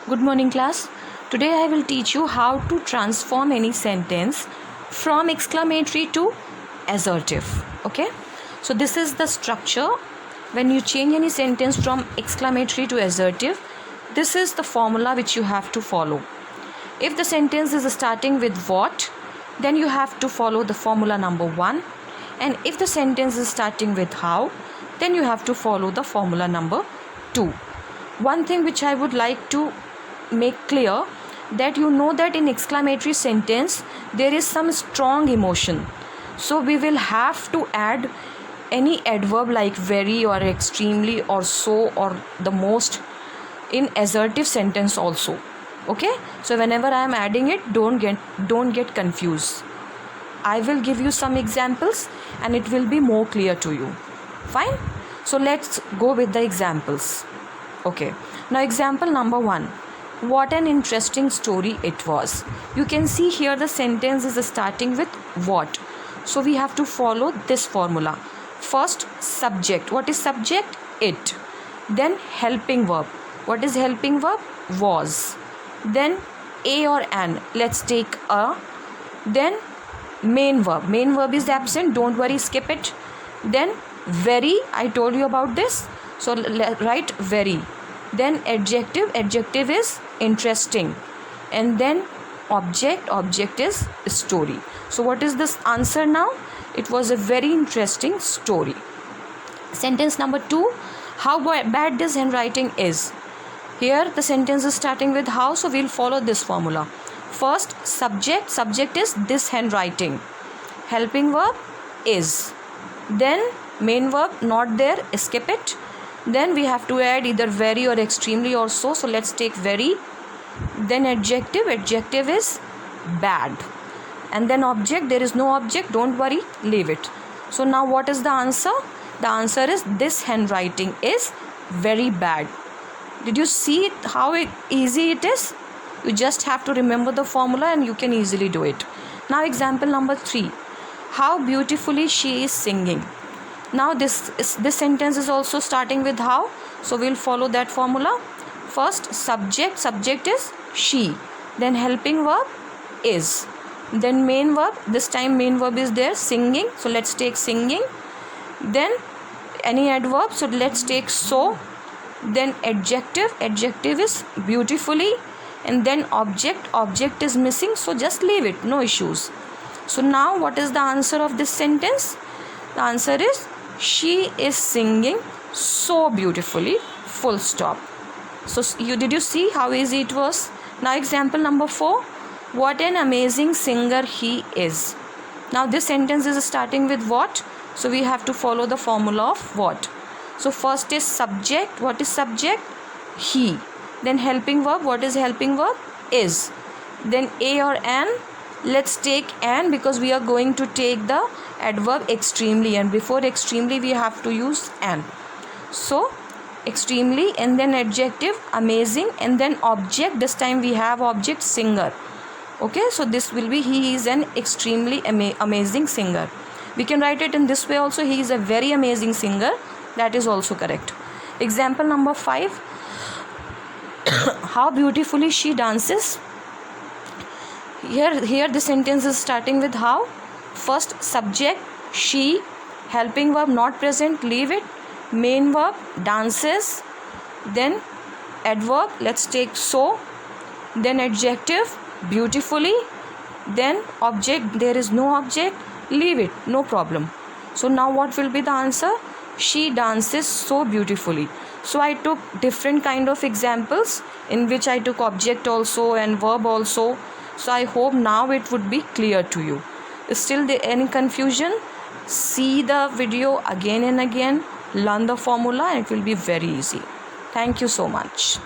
Good morning, class. Today I will teach you how to transform any sentence from exclamatory to assertive. Okay, so this is the structure. When you change any sentence from exclamatory to assertive, this is the formula which you have to follow. If the sentence is starting with what, then you have to follow the formula number 1, and if the sentence is starting with how, then you have to follow the formula number 2. One thing which I would like to make clear, that you know that in exclamatory sentence there is some strong emotion, so we will have to add any adverb like very or extremely or so or the most in assertive sentence also. Okay, so whenever I am adding it, don't get confused. I will give you some examples and it will be more clear to you. Fine, so let's go with the examples. Okay, now example number 1. What an interesting story it was. You can see here the sentence is starting with what. So we have to follow this formula. First, subject. What is subject? It. Then helping verb. What is helping verb? Was. Then a or an. Let's take a. Then main verb. Main verb is absent. Don't worry, skip it. Then very. I told you about this. So write very. Then adjective. Adjective is interesting. And then object. Object is story. So what is this answer now? It was a very interesting story. Sentence number 2. How bad this handwriting is. Here the sentence is starting with how, so we'll follow this formula. First, subject. Subject is this handwriting. Helping verb is. Then main verb not there, skip it. Then we have to add either very or extremely or so. So let's take very. Then adjective. Adjective is bad. And then object. There is no object. Don't worry. Leave it. So now what is the answer? The answer is this handwriting is very bad. Did you see how easy it is? You just have to remember the formula and you can easily do it. Now example number 3. How beautifully she is singing. Now this sentence is also starting with how, so we'll follow that formula. First, subject. Subject is she. Then helping verb is. Then main verb. This time main verb is there, singing. So let's take singing. Then any adverb. So let's take so. Then adjective. Adjective is beautifully. And then object. Object is missing. So just leave it. No issues. So now what is the answer of this sentence? The answer is she is singing so beautifully, full stop. So did you see how easy it was? Now example number 4. What an amazing singer he is. Now this sentence is starting with what? So we have to follow the formula of what. So first is subject. What is subject? He. Then helping verb. What is helping verb? Is. Then a or an. Let's take an because we are going to take the adverb extremely, and before extremely we have to use an. So extremely, and then adjective amazing, and then object. This time we have object singer. Okay, so this will be he is an extremely amazing singer. We can write it in this way also, he is a very amazing singer. That is also correct. Example number 5. How beautifully she dances. Here the sentence is starting with how. First, subject she. Helping verb not present, leave it. Main verb dances. Then adverb, let's take so. Then adjective beautifully. Then object, there is no object, leave it, no problem. So now what will be the answer? She dances so beautifully. So I took different kind of examples in which I took object also and verb also. So I hope now it would be clear to you. Still any confusion? See the video again and again. Learn the formula and it will be very easy. Thank you so much.